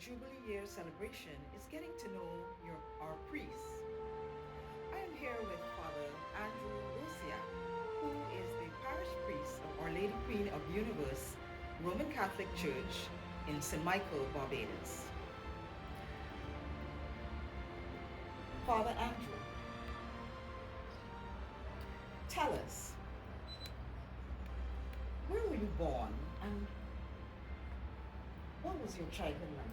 Jubilee Year celebration is getting to know our priests. I am here with Father Andrew Lucia, who is the parish priest of Our Lady Queen of the Universe Roman Catholic Church in St. Michael, Barbados. Father Andrew, tell us, where were you born and what was your childhood like?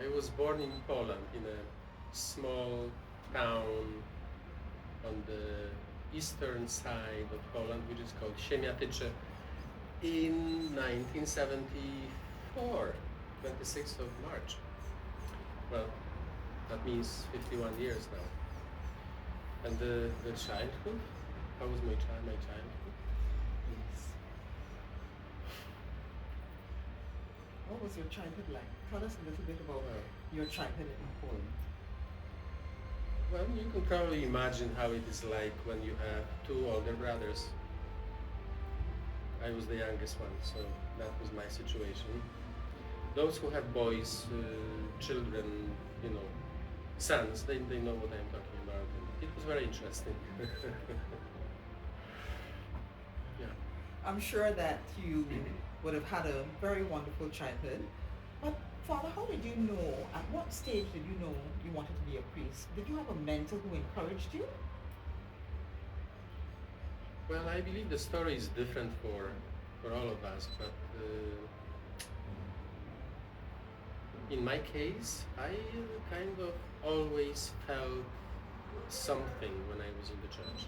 I was born in Poland, in a small town on the eastern side of Poland, which is called Siemiatycze, in 1974, 26th of March. Well, that means 51 years now. And the childhood? How was my childhood? Yes. What was your childhood like? Tell us a little bit about your childhood in Poland. Well, you can probably imagine how it is like when you have two older brothers. I was the youngest one, so that was my situation. Those who have boys, children, sons, they know what I'm talking about. It was very interesting. Yeah. I'm sure that you would have had a very wonderful childhood. But Father, how did you know, at what stage did you know you wanted to be a priest? Did you have a mentor who encouraged you? Well, I believe the story is different for all of us, but in my case, I kind of always felt something when I was in the church.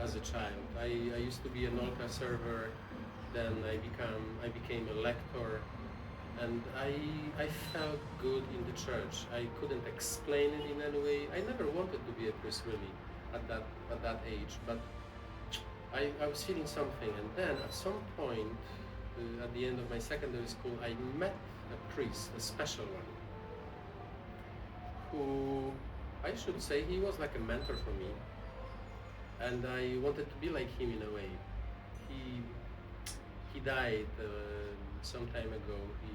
As a child, I used to be an altar server, then I became a lector, and I felt good in the church. I couldn't explain it in any way. I never wanted to be a priest really at that age, but I was feeling something, and then at some point, at the end of my secondary school, I met a priest, a special one, who I should say he was like a mentor for me, and I wanted to be like him in a way. He died some time ago. He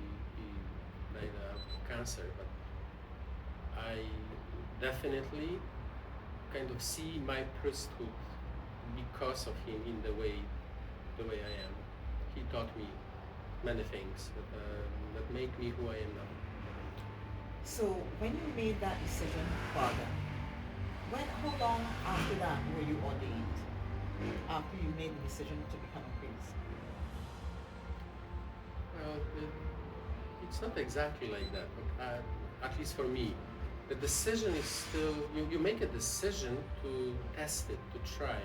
died of cancer, but I definitely kind of see my priesthood because of him in the way I am. He taught me many things that make me who I am now. So when you made that decision, Father, how long after that were you ordained? After you made the decision to become a priest? Well, it's not exactly like that, but at least for me, the decision is still, you make a decision to test it, to try.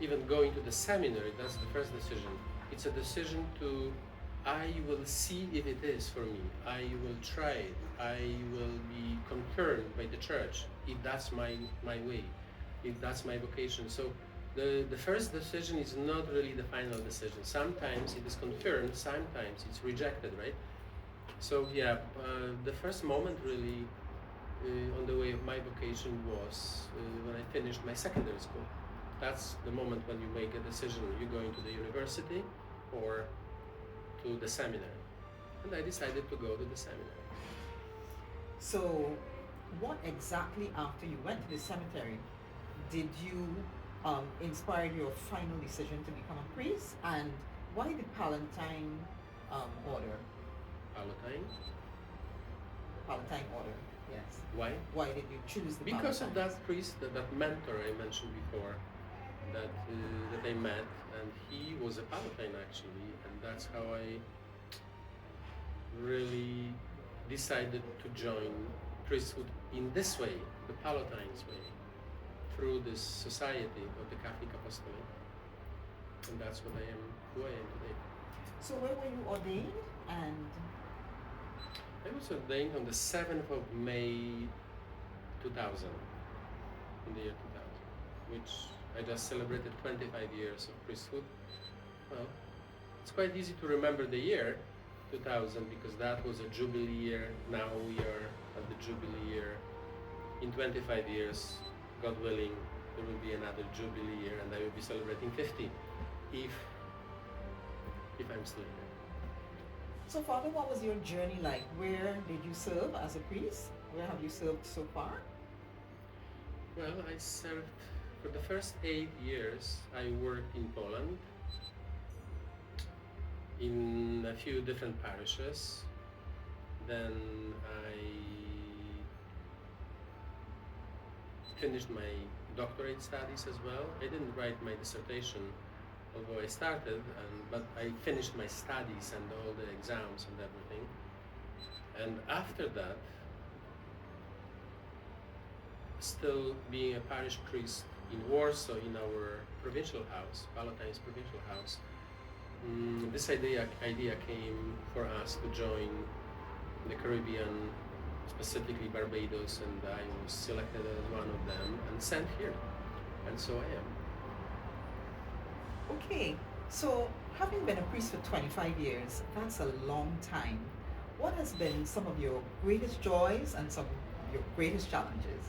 Even going to the seminary, that's the first decision. It's a decision to, I will see if it is for me. I will try it. I will be confirmed by the church if that's my way, if that's my vocation. So the first decision is not really the final decision. Sometimes it is confirmed, sometimes it's rejected, right? So yeah, the first moment really on the way of my vocation was when I finished my secondary school. That's the moment when you make a decision. You're going to the university or to the seminary. And I decided to go to the seminary. So what exactly after you went to the cemetery did you inspire your final decision to become a priest? And why the Palatine order? Palatine? Palatine order, yes. Why? Why did you choose the Because Palatines? of that priest, that mentor I mentioned before, that I met, and he was a Palatine actually, and that's how I really decided to join priesthood in this way, the Palatine's way, through this society of the Catholic Apostolate. And that's what I am, who I am today. So when were you ordained? And I was ordained on the 7th of May 2000, in the year 2000, which I just celebrated 25 years of priesthood. Well, it's quite easy to remember the year 2000 because that was a jubilee year. Now we are at the jubilee year. In 25 years, God willing, there will be another jubilee year and I will be celebrating 50. If I'm still here. So, Father, what was your journey like? Where did you serve as a priest? Where have you served so far? Well, I served for the first 8 years. I worked in Poland in a few different parishes. Then I finished my doctorate studies as well. I didn't write my dissertation, although I started, but I finished my studies and all the exams and everything. And after that, still being a parish priest in Warsaw, in our provincial house, Palatine's provincial house, this idea came for us to join the Caribbean, specifically Barbados, and I was selected as one of them and sent here, and so I am. Okay, so having been a priest for 25 years, that's a long time. What has been some of your greatest joys and some of your greatest challenges?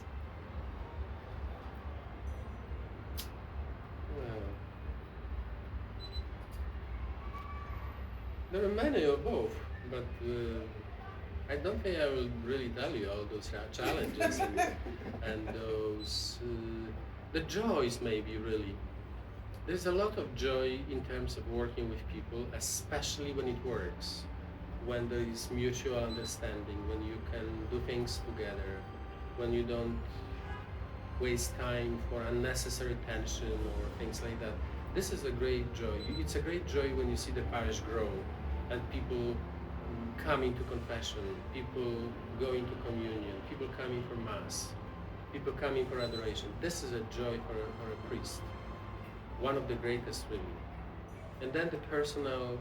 Well, there are many of both, but I don't think I will really tell you all those challenges and those the joys maybe really. There's a lot of joy in terms of working with people, especially when it works, when there is mutual understanding, when you can do things together, when you don't waste time for unnecessary tension or things like that. This is a great joy. It's a great joy when you see the parish grow and people coming to confession, people going to communion, people coming for mass, people coming for adoration. This is a joy for a priest. One of the greatest, really. And then the personal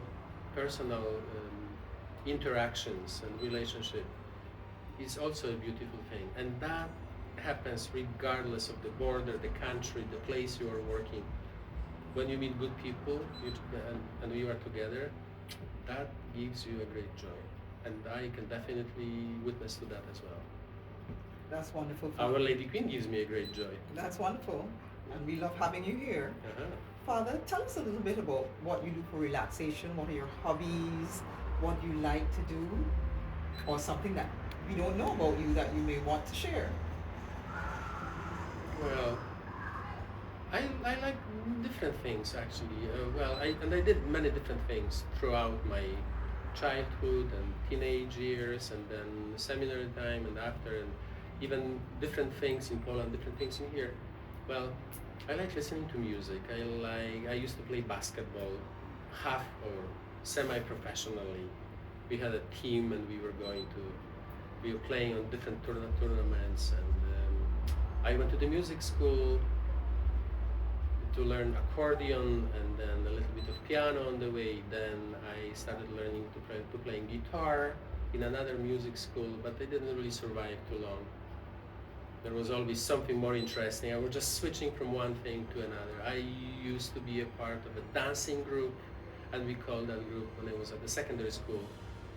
interactions and relationship is also a beautiful thing. And that happens regardless of the border, the country, the place you are working. When you meet good people and you are together, that gives you a great joy. And I can definitely witness to that as well. That's wonderful. Our Lady Queen gives me a great joy. That's wonderful. And we love having you here. Uh-huh. Father, tell us a little bit about what you do for relaxation. What are your hobbies? What you like to do? Or something that we don't know about you that you may want to share? Well, I like different things actually. I did many different things throughout my childhood and teenage years, and then seminary time and after, and even different things in Poland, different things in here. Well, I like listening to music. I used to play basketball, half or semi-professionally. We had a team and we were playing on different tournaments, and I went to the music school to learn accordion and then a little bit of piano on the way. Then I started learning to playing guitar in another music school, but I didn't really survive too long. There was always something more interesting. I was just switching from one thing to another. I used to be a part of a dancing group, and we called that group when I was at the secondary school.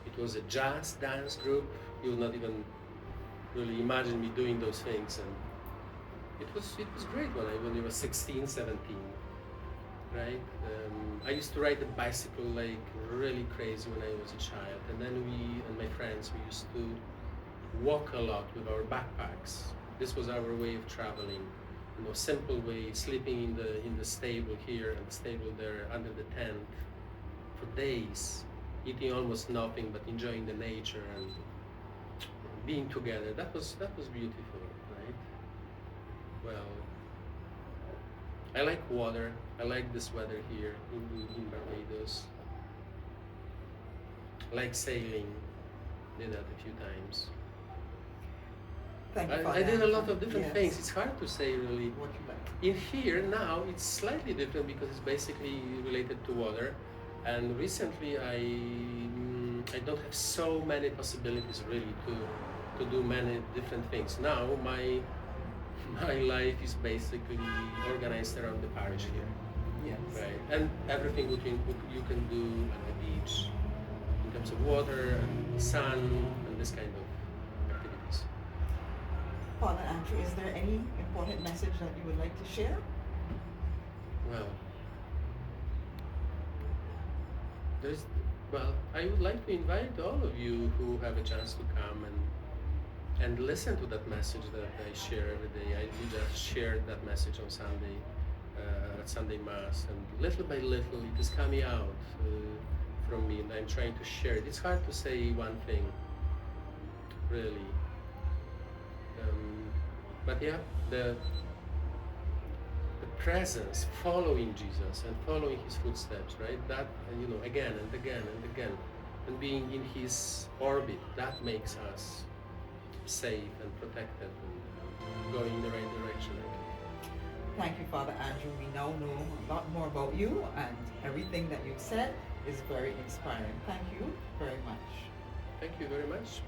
It was a jazz dance group. You will not even really imagine me doing those things. And it was great when I was 16, 17, right? I used to ride the bicycle like really crazy when I was a child. And then we and my friends, we used to walk a lot with our backpacks. This was our way of traveling, simple way, sleeping in the stable here and the stable there under the tent for days, eating almost nothing but enjoying the nature and being together. That was beautiful, right? Well, I like water. I like this weather here in Barbados. I like sailing. Did that a few times. Thank you, I did a lot of different Yes. things. It's hard to say really. What you like. In here now, it's slightly different because it's basically related to water. And recently, I don't have so many possibilities really to do many different things. Now my life is basically organized around the parish here, Yes. right? And everything you can do at the beach in terms of water and sun and this kind of activities. Father Andrew, is there any important message that you would like to share? Well, there's well, I would like to invite all of you who have a chance to come and listen to that message that I share every day. We just shared that message on Sunday at Sunday Mass, and little by little it is coming out from me, and I'm trying to share it. It's hard to say one thing, really. But yeah, the presence, following Jesus and following his footsteps, right? That, again and again and again, and being in his orbit, that makes us safe and protected and going in the right direction. Thank you, Father Andrew. We now know a lot more about you, and everything that you've said is very inspiring. Thank you very much. Thank you very much.